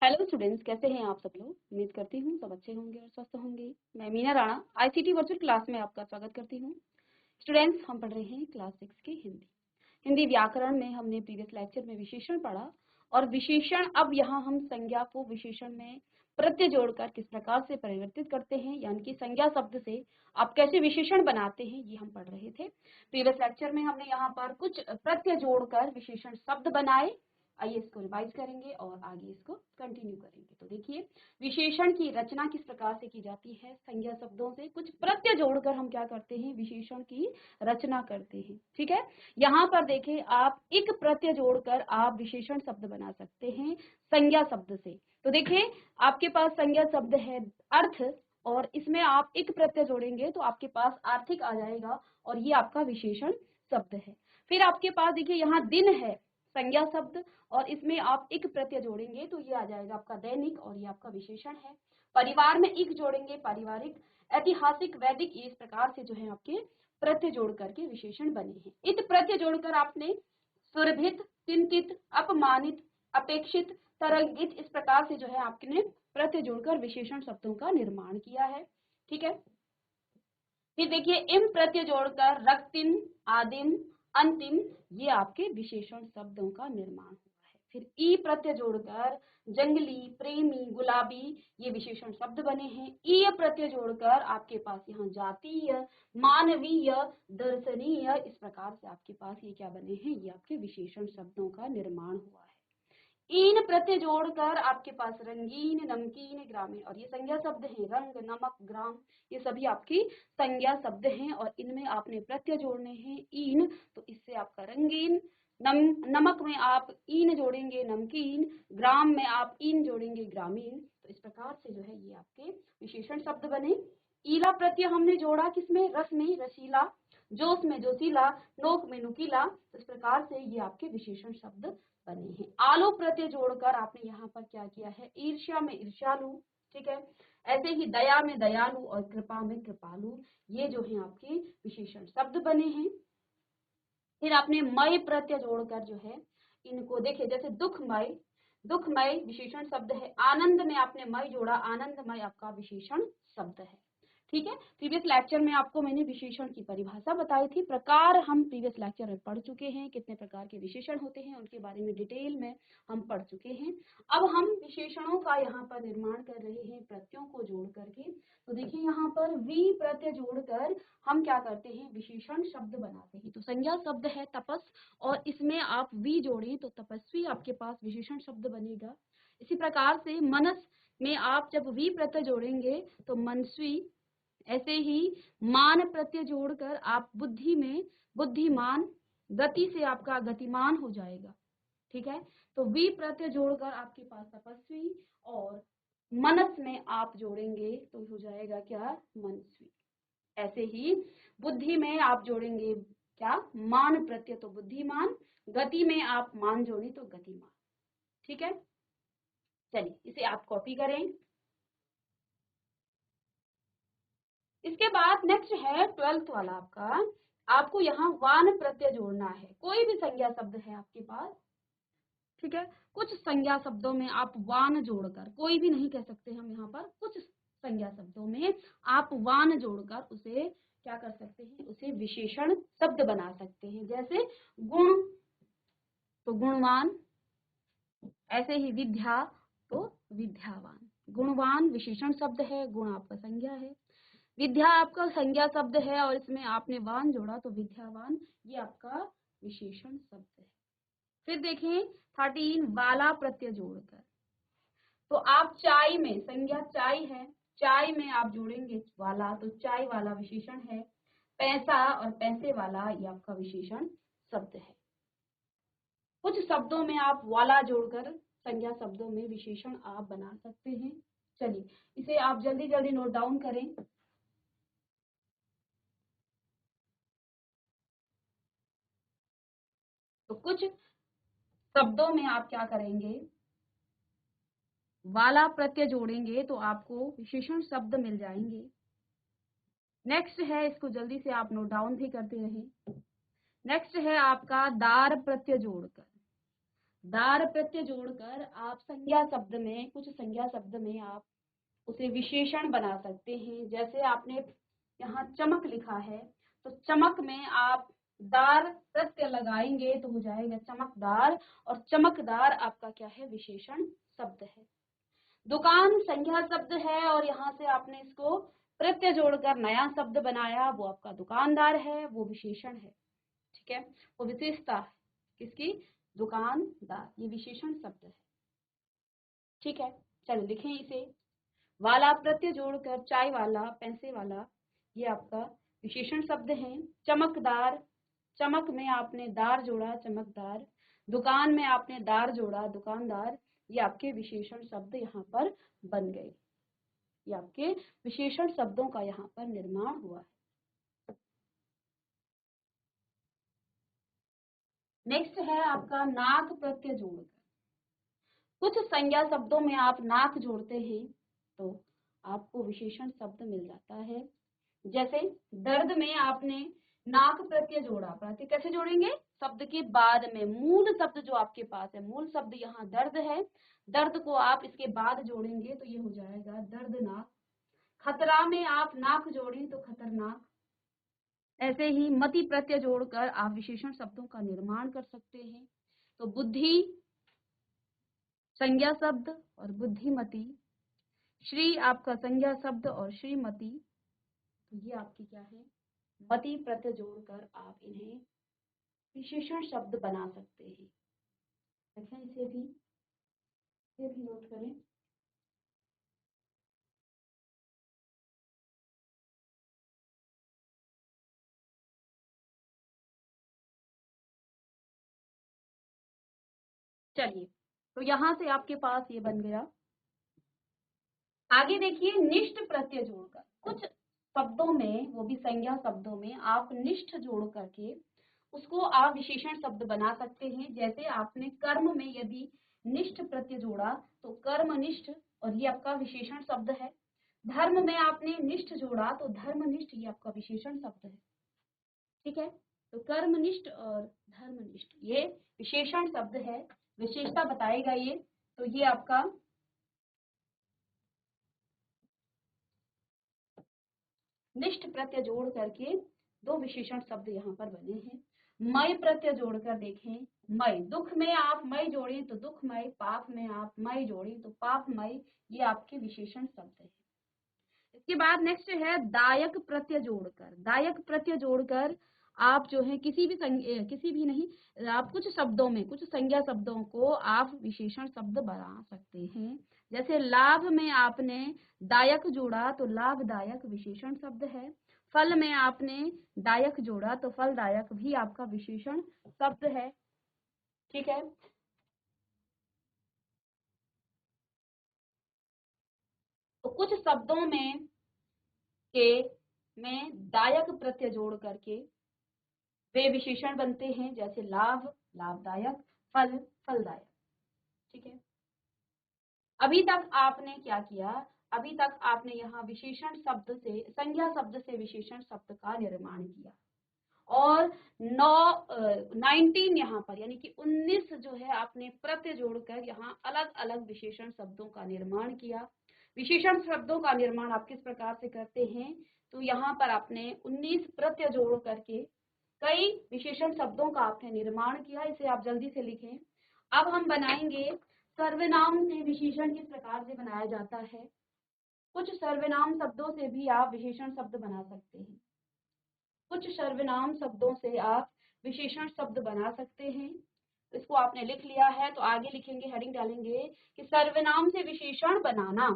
Hello students, कैसे हैं आप सब लोग। उम्मीद करती हूँ सब अच्छे होंगे और स्वस्थ होंगे। मैं Meena Rana ICT virtual class में आपका स्वागत करती हूँ। स्टूडेंट्स, हम पढ़ रहे हैं क्लास 6 की हिंदी व्याकरण में हमने प्रीवियस लेक्चर में विशेषण पढ़ा और विशेषण अब यहाँ हम संज्ञा को विशेषण में प्रत्यय जोड़कर किस प्रकार से परिवर्तित करते हैं, यानी कि संज्ञा शब्द से आप कैसे विशेषण बनाते हैं, ये हम पढ़ रहे थे। प्रीवियस लेक्चर में हमने यहाँ पर कुछ प्रत्यय जोड़कर विशेषण शब्द बनाए। आइए इसको रिवाइज करेंगे और आगे इसको कंटिन्यू करेंगे। तो देखिए, विशेषण की रचना किस प्रकार से की जाती है। संज्ञा शब्दों से कुछ प्रत्यय जोड़कर हम क्या करते हैं, विशेषण की रचना करते हैं। ठीक है, यहाँ पर देखें, आप एक प्रत्यय जोड़कर आप विशेषण शब्द बना सकते हैं संज्ञा शब्द से। तो देखिए, आपके पास संज्ञा शब्द है अर्थ और इसमें आप एक प्रत्यय जोड़ेंगे तो आपके पास आर्थिक आ जाएगा और ये आपका विशेषण शब्द है। फिर आपके पास देखिए, यहाँ दिन है संज्ञा शब्द और इसमें आप एक प्रत्यय जोड़ेंगे तो ये आ जाएगा आपका दैनिक और ये आपका विशेषण है। परिवार में एक जोड़ेंगे पारिवारिक, ऐतिहासिक, वैदिक, इस प्रकार से जो है आपके प्रत्यय जोड़ करके विशेषण बने हैं। इत प्रत्यय जोड़कर आपने सुरभित, चिंतित, अपमानित, अपेक्षित, तरंगित, इस प्रकार से जो है आपने प्रत्यय जोड़कर विशेषण शब्दों का निर्माण किया है। ठीक है, फिर देखिए, इम प्रत्यय जोड़कर रक्तिम, आदिम, अंतिम, ये आपके विशेषण शब्दों का निर्माण हुआ है। फिर ई प्रत्यय जोड़कर जंगली, प्रेमी, गुलाबी, ये विशेषण शब्द बने हैं। ई प्रत्यय जोड़कर आपके पास यहाँ जातीय, मानवीय, दर्शनीय, इस प्रकार से आपके पास ये क्या बने हैं, ये आपके विशेषण शब्दों का निर्माण हुआ है। इन प्रत्यय जोड़कर आपके पास रंगीन, नमकीन, ग्रामीण, और ये संज्ञा शब्द हैं। रंग, नमक, ग्राम, ये सभी आपकी संज्ञा शब्द हैं और इनमें आपने प्रत्यय जोड़ने हैं इन, तो इससे आपका रंगीन, नमक में आप इन जोड़ेंगे नमकीन, ग्राम में आप इन जोड़ेंगे ग्रामीण। तो इस प्रकार से जो है ये आपके विशेषण शब्द बने। ईला प्रत्यय हमने जोड़ा किसमें, रस में रसीला, जोश में जोशीला, नोक में नुकीला, तो इस प्रकार से ये आपके विशेषण शब्द बने हैं। आलो प्रत्यय जोड़कर आपने यहाँ पर क्या किया है, ईर्ष्या में ईर्ष्यालु। ठीक है, ऐसे ही दया में दयालु और कृपा में कृपालु, ये जो है आपके विशेषण शब्द बने हैं। फिर आपने मय प्रत्यय जोड़कर जो है इनको देखिए, जैसे दुखमय, दुखमय विशेषण शब्द है। आनंद में आपने मय जोड़ा, आनंदमय आपका विशेषण शब्द है। ठीक है, प्रीवियस लेक्चर में आपको मैंने विशेषण की परिभाषा बताई थी, प्रकार हम प्रीवियस लेक्चर में पढ़ चुके हैं, कितने प्रकार के विशेषण होते हैं उनके बारे में डिटेल में हम पढ़ चुके हैं। अब हम विशेषणों का यहाँ पर निर्माण कर रहे हैं प्रत्ययों को जोड़ करके। तो देखिए, यहाँ पर वी प्रत्यय जोड़कर हम क्या करते हैं, विशेषण शब्द बनाते हैं। तो संज्ञा शब्द है तपस और इसमें आप वी जोड़ें तो तपस्वी आपके पास विशेषण शब्द बनेगा। इसी प्रकार से मनस में आप जब वी प्रत्यय जोड़ेंगे तो मनस्वी, ऐसे ही मान प्रत्यय जोड़कर आप बुद्धि में बुद्धिमान, गति से आपका गतिमान हो जाएगा। ठीक है, तो वी प्रत्यय जोड़कर आपके पास तपस्वी और मनस में आप जोड़ेंगे तो हो जाएगा क्या, मनस्वी। ऐसे ही बुद्धि में आप जोड़ेंगे क्या, मान प्रत्यय तो बुद्धिमान, गति में आप मान जोड़े तो गतिमान। ठीक है, चलिए इसे आप कॉपी करें। इसके बाद नेक्स्ट है 12th वाला आपका, आपको यहाँ वान प्रत्यय जोड़ना है। कोई भी संज्ञा शब्द है आपके पास, ठीक है, कुछ संज्ञा शब्दों में आप वान जोड़कर, कोई भी नहीं कह सकते हम यहाँ पर, कुछ संज्ञा शब्दों में आप वान जोड़कर उसे क्या कर सकते हैं, उसे विशेषण शब्द बना सकते हैं। जैसे गुण तो गुणवान, ऐसे ही विद्या तो विद्यावान। गुणवान विशेषण शब्द है, गुण आपका संज्ञा है, विद्या आपका संज्ञा शब्द है और इसमें आपने वान जोड़ा तो विद्यावान, ये आपका विशेषण शब्द है। फिर देखें 13 वाला प्रत्यय जोड़कर, तो आप चाय में, संज्ञा चाय है, चाय में आप जोड़ेंगे वाला तो चाय वाला विशेषण है। पैसा और पैसे वाला ये आपका विशेषण शब्द है। कुछ शब्दों में आप वाला जोड़कर संज्ञा शब्दों में विशेषण आप बना सकते हैं। चलिए इसे आप जल्दी जल्दी नोट डाउन करें। तो कुछ शब्दों में आप क्या करेंगे, वाला प्रत्यय जोड़ेंगे तो आपको विशेषण शब्द मिल जाएंगे। नेक्स्ट है, इसको जल्दी से आप नोट डाउन भी करते रहें। नेक्स्ट है आपका दार प्रत्यय जोड़कर, दार प्रत्यय जोड़कर आप संज्ञा शब्द में, कुछ संज्ञा शब्द में आप उसे विशेषण बना सकते हैं। जैसे आपने यहाँ चमक लिखा है, तो चमक में आप दार प्रत्यय लगाएंगे तो हो जाएगा चमकदार, और चमकदार आपका क्या है, विशेषण शब्द है। दुकान संज्ञा शब्द है और यहाँ से आपने इसको प्रत्यय जोड़कर नया शब्द बनाया, वो आपका दुकानदार है, वो विशेषण है। ठीक है, वो विशेषता है किसकी, दुकानदार, ये विशेषण शब्द है। ठीक है, चलो लिखें इसे। वाला प्रत्यय जोड़कर चाय वाला, पैसे वाला, ये आपका विशेषण शब्द है। चमकदार, चमक में आपने दार जोड़ा, चमकदार। दुकान में आपने दार जोड़ा, दुकानदार। ये आपके विशेषण शब्द यहाँ पर बन गए। ये आपके विशेषण शब्दों का यहाँ पर निर्माण हुआ है। नेक्स्ट है आपका नाक प्रत्यय जोड़कर। कुछ संज्ञा शब्दों में आप नाक जोड़ते हैं तो आपको विशेषण शब्द मिल जाता है। जैसे दर्द में आपने नाक प्रत्यय जोड़ा, प्रत्यय कैसे जोड़ेंगे, शब्द के बाद में, मूल शब्द जो आपके पास है, मूल शब्द यहाँ दर्द है, दर्द को आप इसके बाद जोड़ेंगे तो ये हो जाएगा दर्दनाक। खतरा में आप नाक जोड़ें तो खतरनाक। ऐसे ही मति प्रत्यय जोड़कर आप विशेषण शब्दों का निर्माण कर सकते हैं। तो बुद्धि संज्ञा शब्द और बुद्धिमती, श्री आपका संज्ञा शब्द और श्रीमती, तो ये आपकी क्या है, मति प्रत्यय जोड़कर आप इन्हें विशेषण शब्द बना सकते हैं। अच्छा, इसे भी नोट करें। चलिए, तो यहाँ से आपके पास ये बन गया। आगे देखिए, निष्ठ प्रत्यय जोड़कर कुछ शब्दों में, वो भी संज्ञा शब्दों में, आप निष्ठ जोड़ करके उसको आप विशेषण शब्द बना सकते हैं। जैसे आपने कर्म में यदि निष्ठ प्रत्यय जोड़ा तो कर्मनिष्ठ, और ये आपका विशेषण शब्द है। धर्म में आपने निष्ठ जोड़ा तो धर्मनिष्ठ, ये आपका विशेषण शब्द है। ठीक है, तो कर्मनिष्ठ और धर्मनिष्ठ ये विशेषण शब्द है, विशेषता बताएगा ये। तो ये आपका निष्ठ प्रत्यय जोड़ करके दो विशेषण शब्द यहाँ पर बने हैं। मय प्रत्यय जोड़कर देखें, मय, दुख में आप मय जोड़ें तो दुखमय, पाप में आप मय जोड़ें तो पापमय, ये आपके विशेषण शब्द है। इसके बाद नेक्स्ट है दायक प्रत्यय जोड़कर। दायक प्रत्यय जोड़कर आप जो है किसी भी नहीं, आप कुछ शब्दों में, कुछ संज्ञा शब्दों को आप विशेषण शब्द बना सकते हैं। जैसे लाभ में आपने दायक जोड़ा तो लाभदायक विशेषण शब्द है। फल में आपने दायक जोड़ा तो फलदायक भी आपका विशेषण शब्द है। ठीक है, तो कुछ शब्दों में दायक प्रत्यय जोड़ करके वे विशेषण बनते हैं। जैसे लाभ लाभदायक, फल फलदायक। ठीक है, अभी तक आपने क्या किया, अभी तक आपने यहाँ विशेषण शब्द से, संज्ञा शब्द से विशेषण शब्द का निर्माण किया, और 19 यहाँ पर यानी कि 19 जो है आपने प्रत्यय जोड़कर यहाँ अलग अलग विशेषण शब्दों का निर्माण किया। विशेषण शब्दों का निर्माण आप किस प्रकार से करते हैं, तो यहाँ पर आपने 19 प्रत्यय जोड़ करके कई विशेषण शब्दों का आपने निर्माण किया। इसे आप जल्दी से लिखें। अब हम बनाएंगे सर्वनाम से विशेषण किस प्रकार से बनाया जाता है। कुछ सर्वनाम शब्दों से भी आप विशेषण शब्द बना सकते हैं। कुछ सर्वनाम शब्दों से आप विशेषण शब्द बना सकते हैं। इसको आपने लिख लिया है तो आगे लिखेंगे, हेडिंग डालेंगे कि सर्वनाम से विशेषण बनाना।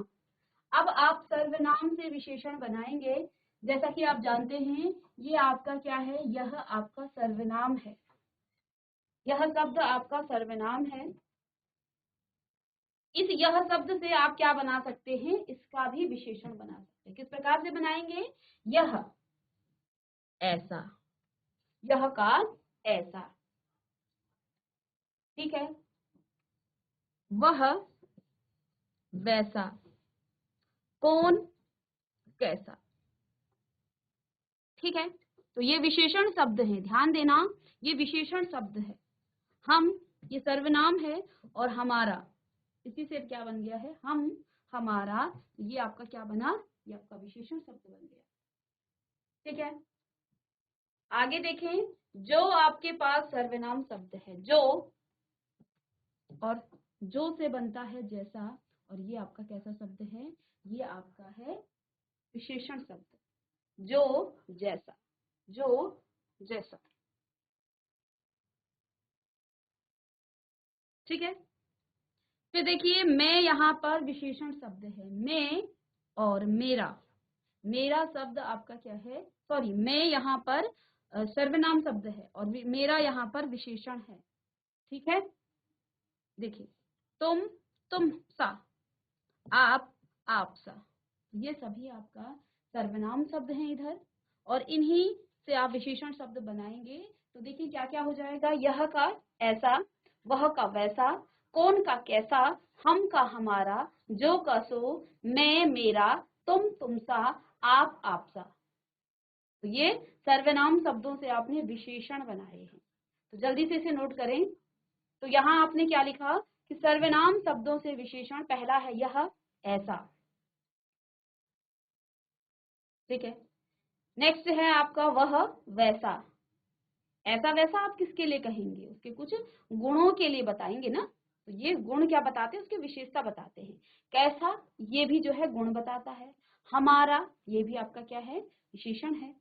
अब आप सर्वनाम से विशेषण बनाएंगे, जैसा कि आप जानते हैं ये आपका क्या है, यह आपका सर्वनाम है, यह शब्द आपका सर्वनाम है। इस यह शब्द से आप क्या बना सकते हैं, इसका भी विशेषण बना सकते हैं। किस प्रकार से बनाएंगे, यह ऐसा, यह का ऐसा। ठीक है, वह वैसा, कौन कैसा। ठीक है, तो ये विशेषण शब्द है, ध्यान देना, ये विशेषण शब्द है। हम ये सर्वनाम है और हमारा इसी से क्या बन गया है, हम, हमारा, ये आपका क्या बना, ये आपका विशेषण शब्द बन गया। ठीक है, आगे देखें, जो आपके पास सर्वनाम शब्द है, जो और जो से बनता है जैसा, और ये आपका कैसा शब्द है, ये आपका है विशेषण शब्द, जो जैसा, जो जैसा। ठीक है, फिर देखिए मैं यहाँ पर विशेषण शब्द है, मैं और मेरा, मेरा शब्द आपका क्या है, सॉरी, मैं यहाँ पर सर्वनाम शब्द है और मेरा यहाँ पर विशेषण है। ठीक है, देखिए, तुम, तुम सा, आप सा, ये सभी आपका सर्वनाम शब्द हैं इधर, और इन्हीं से आप विशेषण शब्द बनाएंगे। तो देखिए क्या क्या हो जाएगा, यह का ऐसा, वह का वैसा, कौन का कैसा, हम का हमारा, जो का सो, मैं मेरा, तुम तुमसा, आप आपसा। तो ये सर्वनाम शब्दों से आपने विशेषण बनाए हैं। तो जल्दी से इसे नोट करें। तो यहाँ आपने क्या लिखा कि सर्वनाम शब्दों से विशेषण, पहला है यह ऐसा। ठीक है, नेक्स्ट है आपका वह वैसा। ऐसा वैसा आप किसके लिए कहेंगे, उसके कुछ गुणों के लिए बताएंगे ना, तो ये गुण क्या बताते हैं, उसकी विशेषता बताते हैं। कैसा, ये भी जो है गुण बताता है। हमारा, ये भी आपका क्या है, विशेषण है।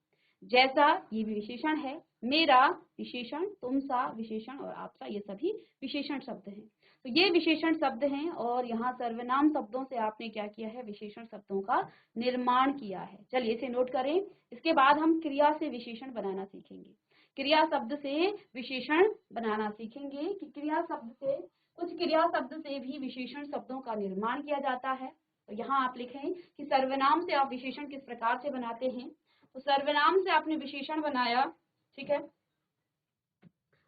जैसा, ये भी विशेषण है। मेरा विशेषण, तुम सा विशेषण, और आप सा, ये सभी विशेषण शब्द हैं। तो ये विशेषण शब्द हैं, और यहाँ सर्वनाम शब्दों से आपने क्या किया है, विशेषण शब्दों का निर्माण किया है। चलिए इसे नोट करें। इसके बाद हम क्रिया से विशेषण बनाना सीखेंगे। क्रिया शब्द से विशेषण बनाना सीखेंगे कि क्रिया शब्द से, कुछ क्रिया शब्द से भी विशेषण शब्दों का निर्माण किया जाता है। तो यहाँ आप लिखें कि सर्वनाम से आप विशेषण किस प्रकार से बनाते हैं। तो सर्वनाम से आपने विशेषण बनाया। ठीक है,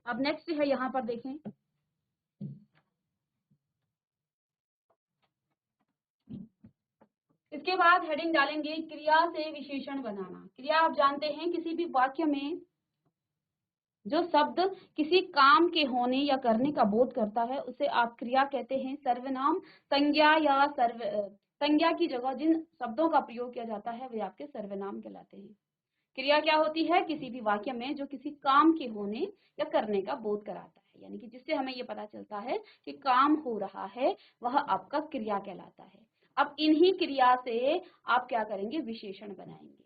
अब नेक्स्ट है, यहाँ पर देखें, इसके बाद हेडिंग डालेंगे क्रिया से विशेषण बनाना। क्रिया आप जानते हैं, किसी भी वाक्य में जो शब्द किसी काम के होने या करने का बोध करता है, उसे आप क्रिया कहते हैं। सर्वनाम संज्ञा या संज्ञा की जगह जिन शब्दों का प्रयोग किया जाता है वे आपके सर्वनाम कहलाते हैं। क्रिया क्या होती है, किसी भी वाक्य में जो किसी काम के होने या करने का बोध कराता है, यानी कि जिससे हमें ये पता चलता है कि काम हो रहा है, वह आपका क्रिया कहलाता है। अब इन्हीं क्रिया से आप क्या करेंगे, विशेषण बनाएंगे।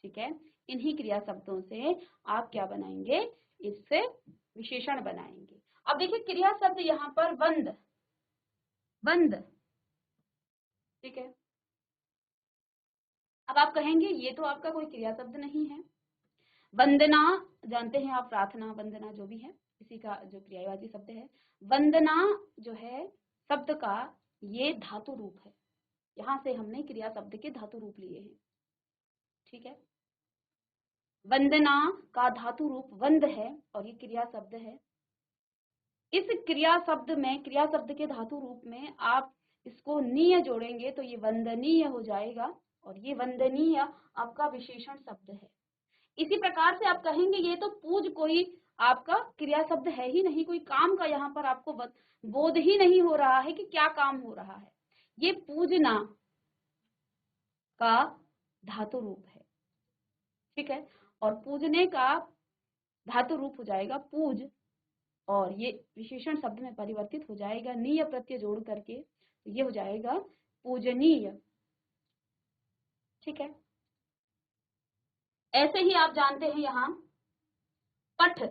ठीक है, इन्हीं क्रिया शब्दों से आप क्या बनाएंगे, इससे विशेषण बनाएंगे। अब देखिए क्रिया शब्द यहाँ पर बंद, बंद। ठीक है, अब आप कहेंगे ये तो आपका कोई क्रिया शब्द नहीं है। वंदना जानते हैं आप, प्रार्थना, वंदना जो भी है, इसी का जो क्रियावाची शब्द है। वंदना जो है शब्द का ये धातु रूप है, यहाँ से हमने क्रिया शब्द के धातु रूप लिए हैं। ठीक है, वंदना का धातु रूप वंद है और ये क्रिया शब्द है। इस क्रिया शब्द में, क्रिया शब्द के धातु रूप में आप इसको नीय जोड़ेंगे तो ये वंदनीय हो जाएगा, और ये वंदनीय आपका विशेषण शब्द है। इसी प्रकार से आप कहेंगे ये तो पूज कोई आपका क्रिया शब्द है ही नहीं, कोई काम का यहाँ पर आपको बोध ही नहीं हो रहा है कि क्या काम हो रहा है। ये पूजना का धातु रूप है। ठीक है, और पूजने का धातु रूप हो जाएगा पूज, और ये विशेषण शब्द में परिवर्तित हो जाएगा नीय प्रत्यय जोड़ करके, तो ये हो जाएगा पूजनीय। ठीक है, ऐसे ही आप जानते हैं यहाँ पठ।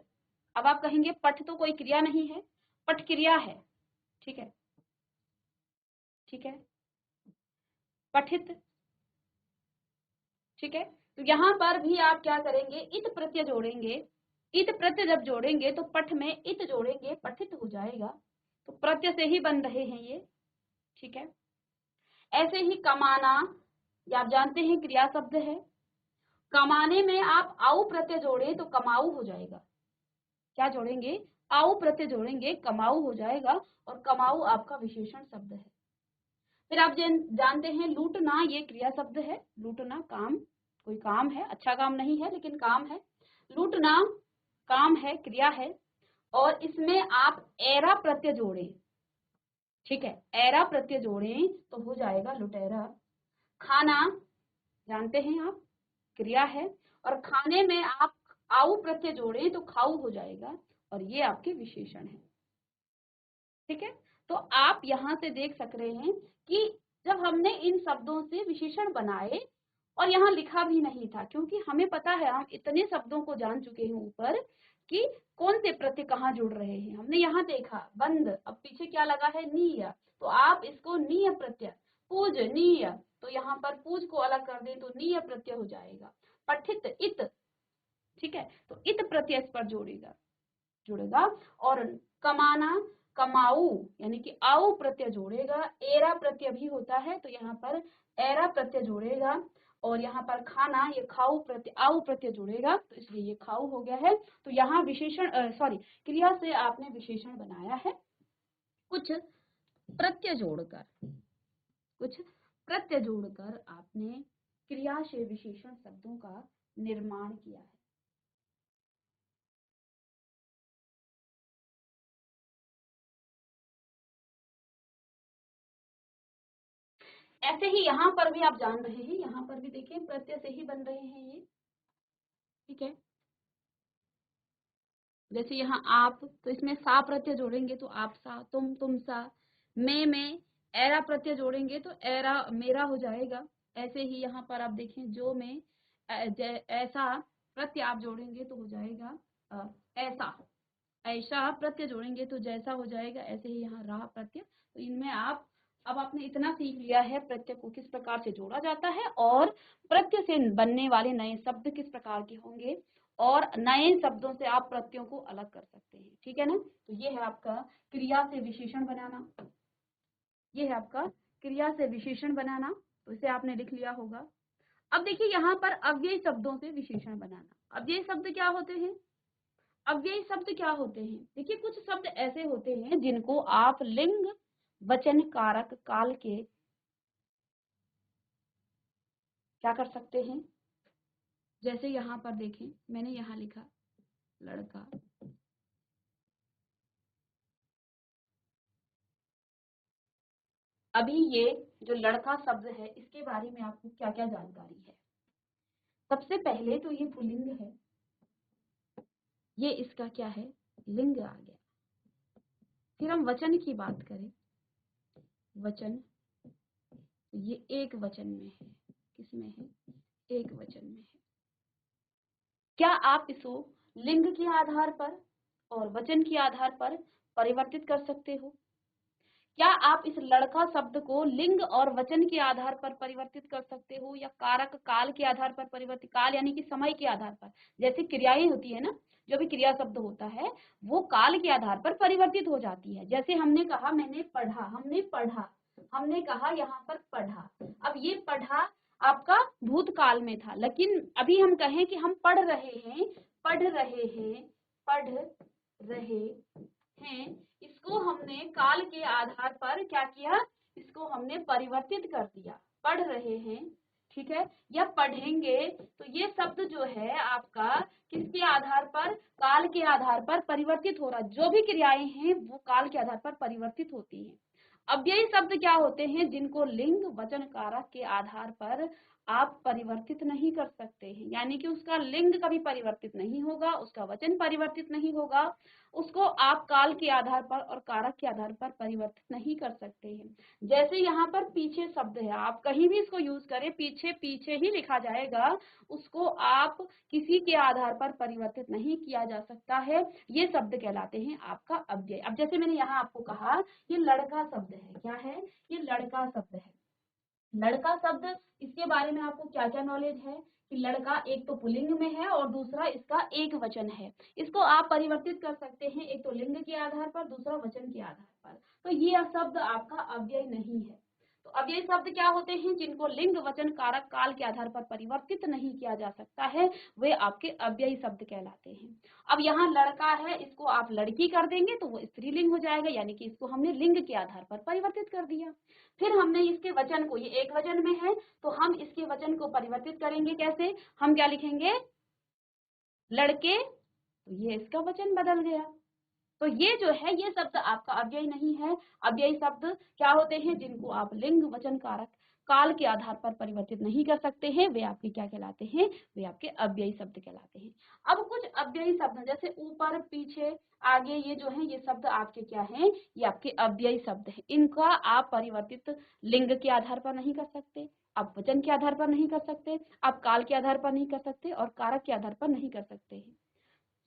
अब आप कहेंगे पठ तो कोई क्रिया नहीं है, पठ क्रिया है। ठीक है, ठीक है, पठित। ठीक है, तो यहाँ पर भी आप क्या करेंगे, इत प्रत्यय जोड़ेंगे। इत प्रत्यय जब जोड़ेंगे तो पठ में इत जोड़ेंगे, पठित हो जाएगा। तो प्रत्यय से ही बन रहे हैं ये। ठीक है, ऐसे ही कमाना, ये आप जानते हैं क्रिया शब्द है। कमाने में आप आउ प्रत्यय जोड़े तो कमाऊ हो जाएगा। क्या जोड़ेंगे, आउ प्रत्यय जोड़ेंगे, कमाऊ हो जाएगा, और कमाऊ आपका विशेषण शब्द है। फिर आप जानते हैं लूटना, ये क्रिया शब्द है। लूटना काम, कोई काम है, अच्छा काम नहीं है लेकिन काम है। लूटना काम है, क्रिया है, और इसमें आप एरा प्रत्यय जोड़ें, ठीक है, एरा प्रत्यय जोड़ें तो हो जाएगा लुटेरा। खाना जानते हैं आप क्रिया है, और खाने में आप आऊ प्रत्यय जोड़ें तो खाऊ हो जाएगा, और ये आपके विशेषण है, ठीक है। तो आप यहाँ से देख सक रहे हैं कि जब हमने इन शब्दों से विशेषण बनाए और यहाँ लिखा भी नहीं था, क्योंकि हमें पता है, हम इतने शब्दों को जान चुके हैं ऊपर कि कौन से प्रत्यय कहाँ जुड़ रहे हैं। हमने यहाँ देखा बंद, अब पीछे क्या लगा है नीय, तो आप इसको नीय प्रत्यय, पूजनीय, तो यहाँ पर पूज को अलग कर दें तो नीय प्रत्यय हो जाएगा। पठित इत, ठीक है, तो इत प्रत्यय इस पर जुड़ेगा। और कमाना कमाऊ यानी कि आऊ प्रत्यय जोड़ेगा, एरा प्रत्यय भी होता है तो यहाँ पर एरा प्रत्यय जोड़ेगा, और यहाँ पर खाना ये खाऊ प्रत्यय आऊ प्रत्यय जुड़ेगा, तो इसलिए ये खाऊ हो गया है। तो यहाँ विशेषण क्रिया से आपने विशेषण बनाया है, कुछ प्रत्यय जोड़कर आपने क्रिया से विशेषण शब्दों का निर्माण किया है। ऐसे ही यहाँ पर भी आप जान रहे हैं, यहाँ पर भी देखिए प्रत्यय से ही बन रहे हैं ये, ठीक है। जैसे यहाँ आप, तो इसमें सा प्रत्यय जोड़ेंगे तो आप सा, तुम सा, में एरा प्रत्यय जोड़ेंगे तो एरा मेरा हो जाएगा। ऐसे ही यहाँ पर आप देखें जो में ऐसा प्रत्यय आप जोड़ेंगे तो हो जाएगा ऐसा, ऐसा प्रत्यय जोड़ेंगे तो जैसा हो जाएगा। ऐसे ही यहाँ रहा प्रत्यय। तो इनमें आप, अब आपने इतना सीख लिया है प्रत्यय को किस प्रकार से जोड़ा जाता है और प्रत्यय से बनने वाले नए शब्द किस प्रकार के होंगे, और नए शब्दों से आप प्रत्ययों को अलग कर सकते हैं, ठीक है ना। तो ये है आपका क्रिया से विशेषण बनाना, ये है आपका क्रिया से विशेषण बनाना, तो इसे आपने लिख लिया होगा। अब देखिए यहाँ पर अव्ययी शब्दों से विशेषण बनाना। अव्ययी शब्द क्या होते हैं? अव्ययी शब्द क्या होते हैं? देखिए कुछ शब्द ऐसे होते हैं जिनको आप लिंग वचन कारक काल के क्या कर सकते हैं। जैसे यहाँ पर देखें, मैंने यहाँ लिखा लड़का, अभी ये जो लड़का शब्द है इसके बारे में आपको क्या क्या जानकारी है? सबसे पहले तो ये पुल्लिंग है, ये इसका क्या है, लिंग आ गया। फिर हम वचन की बात करें, वचन, ये एक वचन में है, किसमें है, एक वचन में है। क्या आप इसको लिंग के आधार पर और वचन के आधार पर परिवर्तित कर सकते हो? क्या आप इस लड़का शब्द को लिंग और वचन के आधार पर परिवर्तित कर सकते हो, या कारक काल के आधार पर परिवर्तित, काल यानी कि समय के आधार पर, जैसे क्रियाएं होती है ना, जो भी क्रिया शब्द होता है वो काल के आधार पर परिवर्तित हो जाती है। जैसे हमने कहा मैंने पढ़ा, हमने पढ़ा, हमने कहा यहाँ पर पढ़ा। अब ये पढ़ा आपका भूतकाल में था, लेकिन अभी हम कहें कि हम पढ़ रहे हैं, पढ़ रहे हैं, पढ़ रहे हैं, इसको हमने काल के आधार पर क्या किया, इसको हमने परिवर्तित कर दिया, पढ़ रहे हैं, ठीक है, या पढ़ेंगे। तो ये शब्द जो है आपका किसके आधार पर, काल के आधार पर परिवर्तित हो रहा है। जो भी क्रियाएं हैं वो काल के आधार पर परिवर्तित होती हैं। अव्ययी शब्द क्या होते हैं, जिनको लिंग वचन कारक के आधार पर आप परिवर्तित नहीं कर सकते हैं, यानी कि उसका लिंग कभी परिवर्तित नहीं होगा, उसका वचन परिवर्तित नहीं होगा, उसको आप काल के आधार पर और कारक के आधार पर परिवर्तित नहीं कर सकते हैं। जैसे यहाँ पर पीछे शब्द है, आप कहीं भी इसको यूज करें पीछे पीछे ही लिखा जाएगा, उसको आप किसी के आधार पर परिवर्तित नहीं किया जा सकता है। ये शब्द कहलाते हैं आपका अव्यय। अब जैसे मैंने यहाँ आपको कहा ये लड़का शब्द है, क्या है, ये लड़का शब्द है। लड़का शब्द, इसके बारे में आपको क्या क्या नॉलेज है कि लड़का एक तो पुल्लिंग में है और दूसरा इसका एक वचन है। इसको आप परिवर्तित कर सकते हैं, एक तो लिंग के आधार पर, दूसरा वचन के आधार पर। तो ये शब्द आपका अव्यय नहीं है। तो अव्यय शब्द क्या होते हैं, जिनको लिंग वचन कारक काल के आधार पर परिवर्तित नहीं किया जा सकता है, वे आपके अव्ययी शब्द कहलाते हैं। अब यहाँ लड़का है, इसको आप लड़की कर देंगे तो वो स्त्रीलिंग हो जाएगा, यानी कि इसको हमने लिंग के आधार पर परिवर्तित कर दिया। फिर हमने इसके वचन को, ये एक वचन में है तो हम इसके वचन को परिवर्तित करेंगे कैसे, हम क्या लिखेंगे, लड़के, तो ये इसका वचन बदल गया। तो ये जो है ये शब्द आपका अव्ययी नहीं है। अव्ययी शब्द क्या होते हैं, जिनको आप लिंग वचन कारक काल के आधार पर परिवर्तित नहीं कर सकते हैं, वे आपके क्या कहलाते हैं, वे आपके अव्ययी शब्द कहलाते हैं। अब कुछ अव्ययी शब्द जैसे ऊपर, पीछे, आगे, ये जो है ये शब्द आपके क्या हैं, ये आपके अव्ययी शब्द हैं। इनका आप परिवर्तित लिंग के आधार पर नहीं कर सकते, आप वचन के आधार पर नहीं कर सकते, आप काल के आधार पर नहीं कर सकते और कारक के आधार पर नहीं कर सकते हैं।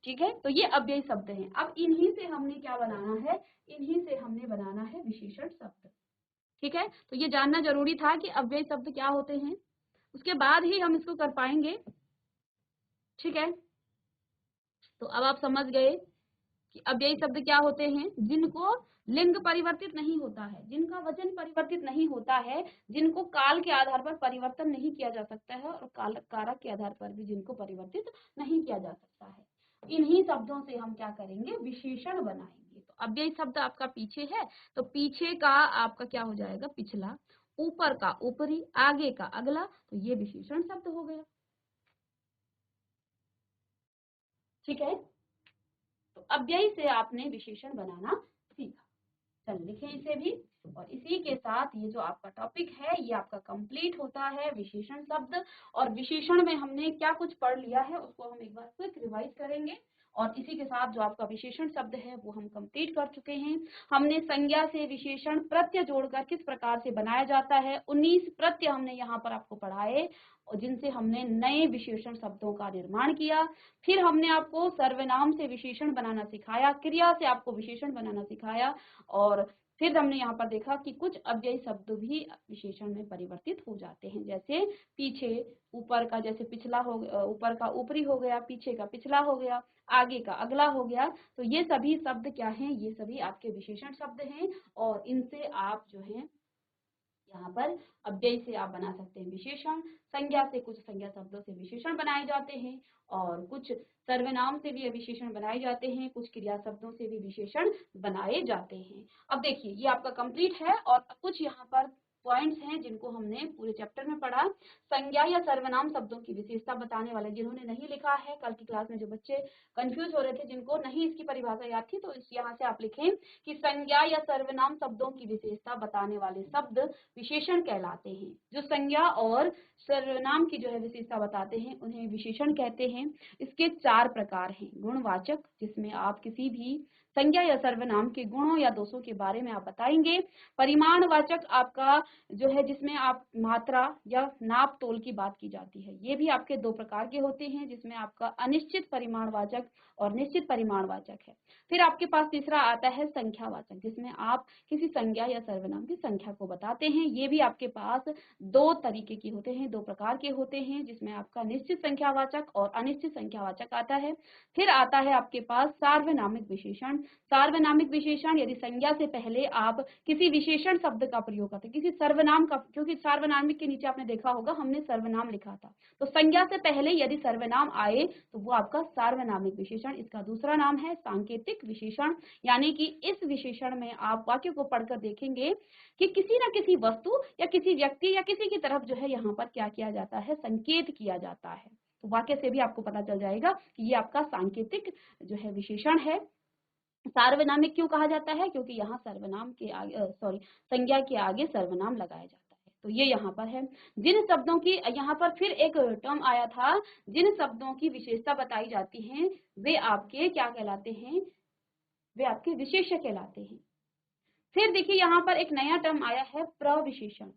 ठीक है, तो ये अव्ययी शब्द हैं। अब इन्हीं से हमने क्या बनाना है, इन्हीं से हमने बनाना है विशेषण शब्द। ठीक है, तो ये जानना जरूरी था कि अव्ययी शब्द क्या होते हैं, उसके बाद ही हम इसको कर पाएंगे। ठीक है, तो अब आप समझ गए कि अव्ययी शब्द क्या होते हैं, जिनको लिंग परिवर्तित नहीं होता है, जिनका वचन परिवर्तित नहीं होता है, जिनको काल के आधार पर परिवर्तन नहीं किया जा सकता है और काल कारक के आधार पर भी जिनको परिवर्तित नहीं किया जा सकता है। इन्हीं शब्दों से हम क्या करेंगे, विशेषण बनाएंगे। तो अव्ययी शब्द आपका पीछे है, तो पीछे का आपका क्या हो जाएगा, पिछला, ऊपर का ऊपरी, आगे का अगला, तो ये विशेषण शब्द हो गया। ठीक है, तो अव्ययी से आपने विशेषण बनाना सीखा। चल लिखें इसे भी, और इसी के साथ ये जो आपका टॉपिक है ये आपका कंप्लीट होता है, विशेषण शब्द। और विशेषण में हमने क्या कुछ पढ़ लिया है उसको हम एक बार क्विक रिवाइज करेंगे, और इसी के साथ जो आपका विशेषण शब्द है वो हम कंप्लीट कर चुके हैं। हमने संज्ञा से विशेषण प्रत्यय जोड़कर किस प्रकार से बनाया जाता है, 19 प्रत्यय हमने यहाँ पर आपको पढ़ाए और जिनसे हमने नए विशेषण शब्दों का निर्माण किया। फिर हमने आपको सर्वनाम से विशेषण बनाना सिखाया, क्रिया से आपको विशेषण बनाना सिखाया, और फिर हमने यहाँ पर देखा कि कुछ अव्ययी शब्द भी विशेषण में परिवर्तित हो जाते हैं, जैसे पीछे, ऊपर का जैसे पिछला हो, ऊपर का ऊपरी हो गया, पीछे का पिछला हो गया, आगे का अगला हो गया। तो ये सभी शब्द क्या हैं, ये सभी आपके विशेषण शब्द हैं, और इनसे आप जो है यहाँ पर अव्यय से आप बना सकते हैं विशेषण। संज्ञा से कुछ संज्ञा शब्दों से विशेषण बनाए जाते हैं, और कुछ सर्वनाम से भी विशेषण बनाए जाते हैं, कुछ क्रिया शब्दों से भी विशेषण बनाए जाते हैं। अब देखिए ये आपका कंप्लीट है, और कुछ यहाँ पर पॉइंट्स हैं जिनको हमने पूरे चैप्टर में पढ़ा। संज्ञा या सर्वनाम शब्दों की विशेषता बताने वाले, जिन्होंने नहीं लिखा है, कल की क्लास में जो बच्चे कंफ्यूज हो रहे थे, जिनको नहीं इसकी परिभाषा याद थी, तो यहाँ से आप लिखें कि संज्ञा या सर्वनाम शब्दों की विशेषता बताने वाले शब्द विशेषण कहलाते हैं। जो संज्ञा और सर्वनाम की जो है विशेषता बताते हैं उन्हें विशेषण कहते हैं। इसके 4 प्रकार हैं। गुणवाचक, जिसमें आप किसी भी संज्ञा या सर्वनाम के गुणों या दोषों के बारे में आप बताएंगे। परिमाणवाचक आपका जो है जिसमें आप मात्रा या नाप तोल की बात की जाती है। ये भी आपके 2 प्रकार के होते हैं, जिसमें आपका अनिश्चित परिमाणवाचक और निश्चित परिमाणवाचक है। फिर आपके पास तीसरा आता है संख्यावाचक, जिसमें आप किसी संज्ञा या सर्वनाम की संख्या को बताते हैं। ये भी आपके पास 2 तरीके के होते हैं, 2 प्रकार के होते हैं, जिसमें आपका निश्चित संख्यावाचक और अनिश्चित संख्यावाचक आता है। फिर आता है आपके पास सार्वनामिक विशेषण। सार्वनामिक विशेषण यदि संज्ञा से पहले आप किसी विशेषण शब्द का प्रयोग करते हैं, किसी सर्वनाम का, क्योंकि सार्वनामिक के नीचे आपने देखा होगा हमने सर्वनाम लिखा था, तो संज्ञा से पहले यदि सर्वनाम आए तो वो आपका सार्वनामिक विशेषण। इसका दूसरा नाम है सांकेतिक विशेषण, यानी कि इस विशेषण में आप वाक्य को पढ़कर देखेंगे कि किसी न किसी वस्तु या किसी व्यक्ति या किसी की तरफ जो है यहाँ पर क्या किया जाता है, संकेत किया जाता है। तो वाक्य से भी आपको पता चल जाएगा कि ये आपका सांकेतिक जो है विशेषण है। सार्वनामिक क्यों कहा जाता है, क्योंकि यहाँ सर्वनाम के आगे संज्ञा के आगे सर्वनाम लगाया जाता है। तो ये यहाँ पर है। जिन शब्दों की, यहाँ पर फिर एक टर्म आया था, जिन शब्दों की विशेषता बताई जाती है वे आपके क्या कहलाते हैं, वे आपके विशेष्य कहलाते हैं। फिर देखिए यहाँ पर एक नया टर्म आया है, प्रविशेषण।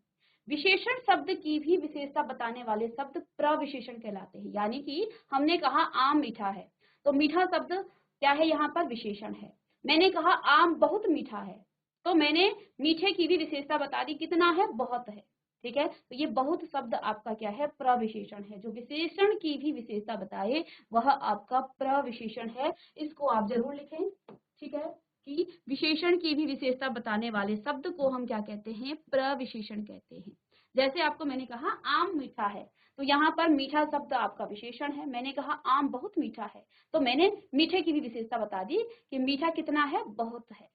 विशेषण शब्द की भी विशेषता बताने वाले शब्द प्रविशेषण कहलाते हैं। यानी कि हमने कहा आम मीठा है, तो मीठा शब्द क्या है, यहाँ पर विशेषण है। मैंने कहा आम बहुत मीठा है, तो मैंने मीठे की भी विशेषता बता दी, कितना है, बहुत है। ठीक है, तो ये बहुत शब्द आपका क्या है, प्रविशेषण है। जो विशेषण की भी विशेषता बताए वह आपका प्रविशेषण है। इसको आप जरूर लिखें। ठीक है, कि विशेषण की भी विशेषता बताने वाले शब्द को हम क्या कहते हैं, प्रविशेषण कहते हैं। जैसे आपको मैंने कहा आम मीठा है, तो यहाँ पर मीठा शब्द आपका विशेषण है। मैंने कहा आम बहुत मीठा है, तो मैंने मीठे की भी विशेषता बता दी कि मीठा कितना है, बहुत है।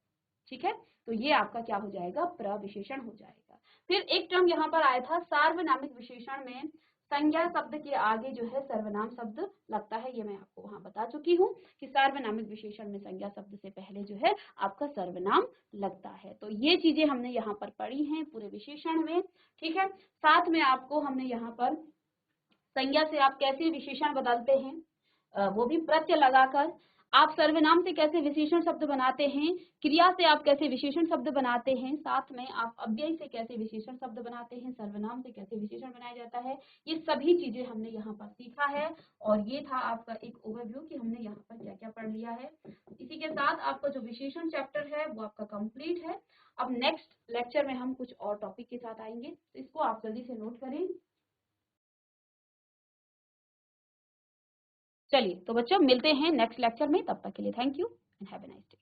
ठीक है, तो ये आपका क्या हो जाएगा, प्रविशेषण हो जाएगा। फिर एक टर्म यहाँ पर आया था सार्वनामिक विशेषण में। संज्ञा शब्द के आगे जो है सर्वनाम शब्द लगता है, ये मैं आपको वहां बता चुकी हूँ कि सार्वनामिक विशेषण में संज्ञा शब्द से पहले जो है आपका सर्वनाम लगता है। तो ये चीजें हमने यहाँ पर पढ़ी हैं पूरे विशेषण में, ठीक है। साथ में आपको हमने यहाँ पर संज्ञा से आप कैसे विशेषण बदलते हैं, वो भी प्रत्यय लगाकर, आप सर्वनाम से कैसे विशेषण शब्द बनाते हैं, क्रिया से आप कैसे विशेषण शब्द बनाते हैं, साथ में आप अव्यय से कैसे विशेषण शब्द बनाते हैं, सर्वनाम से कैसे विशेषण बनाया जाता है, ये सभी चीजें हमने यहाँ पर सीखा है। और ये था आपका एक ओवरव्यू कि हमने यहाँ पर क्या क्या पढ़ लिया है। इसी के साथ आपका जो विशेषण चैप्टर है वो आपका कंप्लीट है। अब नेक्स्ट लेक्चर में हम कुछ और टॉपिक के साथ आएंगे, तो इसको आप जल्दी से नोट करें। चलिए तो बच्चों मिलते हैं नेक्स्ट लेक्चर में, तब तक के लिए thank you and have a nice day.